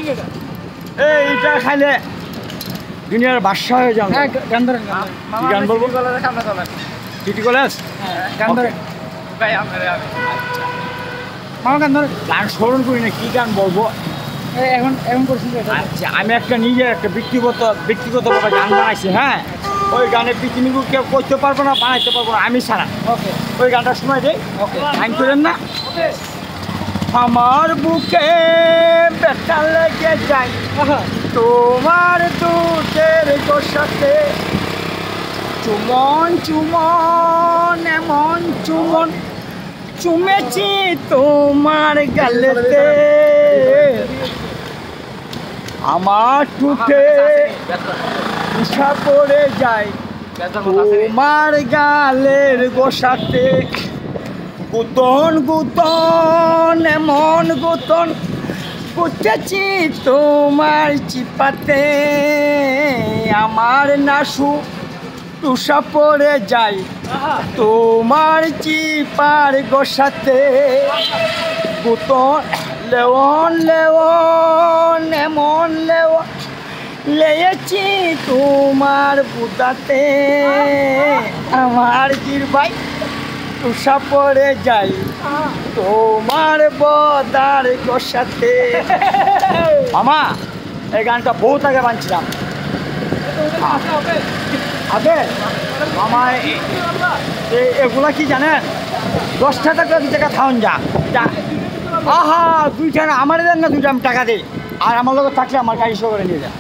এইটা খাইলে দুনিয়ার বাদশা হয়ে যাবে। হ্যাঁ গান ধরেন গান বলবো সিটি কলেজ গান ধরেন ভাই আপনারা মামা গান ধরেন গান স্মরণ করি না কি গান বলবো। এখন এখন করছেন আচ্ছা আমি একটা নিজের একটা ব্যক্তিগতভাবে গান বানাইছি। হ্যাঁ ওই গানে পৃথিবীকে কেউ করতে পারবো না বানাইতে পারবো না আমি ছাড়া। ওকে ওই গানটা শোনাই দেই। ওকে গান করেন না। আমার বুকে ব্যথা লেগে যায় তোমার দুধের গোসাতে চুমন চুমন এমন চুমন চুমেছি তোমার গালেতে আমার ঠুটে নেশা পড়ে যায় তোমার গালের গোসাতে গুতন গুতন এমন গুতন গুতেছি তোমার চিপাতে আমার নাসু টুসা পড়ে যায় তোমার চিপার গোসাতে গুতন লেওন লেওন এমন লেওন লেয়েছি তোমার বুদাতে আমার জিরবাই টুসা পড়ে যাই তোমার বদার গোসাতে। মামা এই গানটা বহুত আগে বানছিলাম আগে মামা এগুলা কি জানেন 10 টাকা টাকা খাওয়ান যা আহা 2 টাকা আমার দেন না 2 টাকা আমি টাকা দিই আর আমার লোক থাকলে আমার গাড়ি শো করে নিয়ে যা।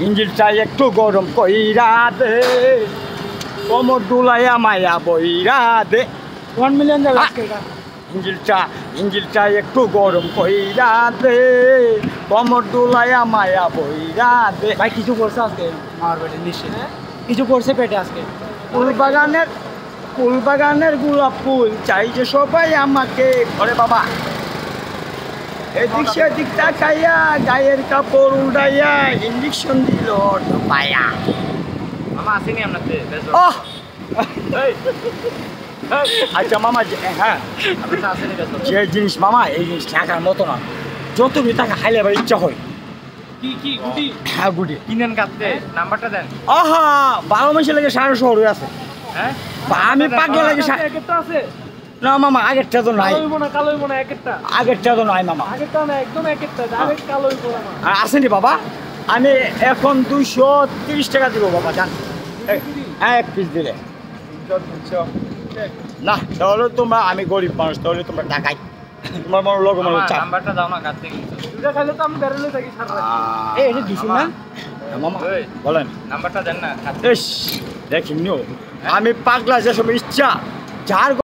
ইঞ্জিনটা একটু গরম কইরা দে কোমর দুলাইয়া মায়া বইরা দে 1 মিলিয়ন যাবে ইঞ্জিনটা একটু গরম কইরা দে কোমর দুলাইয়া মায়া বইরা দে। ভাই কিছু করছে আজকে মার পেটে নিশ্চিত কিছু করছে পেটে আজকে ফুল বাগানের গোলাপ ফুল চাই যে সবাই আমাকে ঘরে বাবা এদিক সেদিক তাকাইয়া গায়ের কাপড় উড়াইয়া ইঞ্জেকশন দিল পায়া। মামা আসেনি আপনাদের ওহ আচ্ছা মামা হ্যাঁ আপনাদের আসেনি বেশ যে জিনিস মামা এই জিনিস টাকার মতো না যত টাকা খাইলে আবার ইচ্ছা হয়। কি কি গুটি হ্যাঁ গুটি কিনেন কাটতে নাম্বারটা দেন। আহা 12 মাসে লাগে 150 আছে। হ্যাঁ আমি পাগলা লাগে একটা আছে না মামা আগেরটা তো নাই কালো হইব না একটা আগেরটা তো নাই মামা আগেরটা না একদম একটা আগে কালো হইব না আর আসেনি বাবা আমি এখন 230 টাকা দিব বাবা জান হ্যাঁ 1 পিস দিলে না তাহলে তোমরা আমি গরিব মানুষ তাহলে তোমরা টাকাই তোমার মনে লোক মনে চাপ নাম্বারটা দাও না কাটতে কিন্তু দুটা খাইলে তো আমি বেরোলে থাকি সারা এই এটা দিছু না মামা বলেন নাম্বারটা দেন না ইস দেখিনিও আমি পাগলা যে সময় ইচ্ছা যার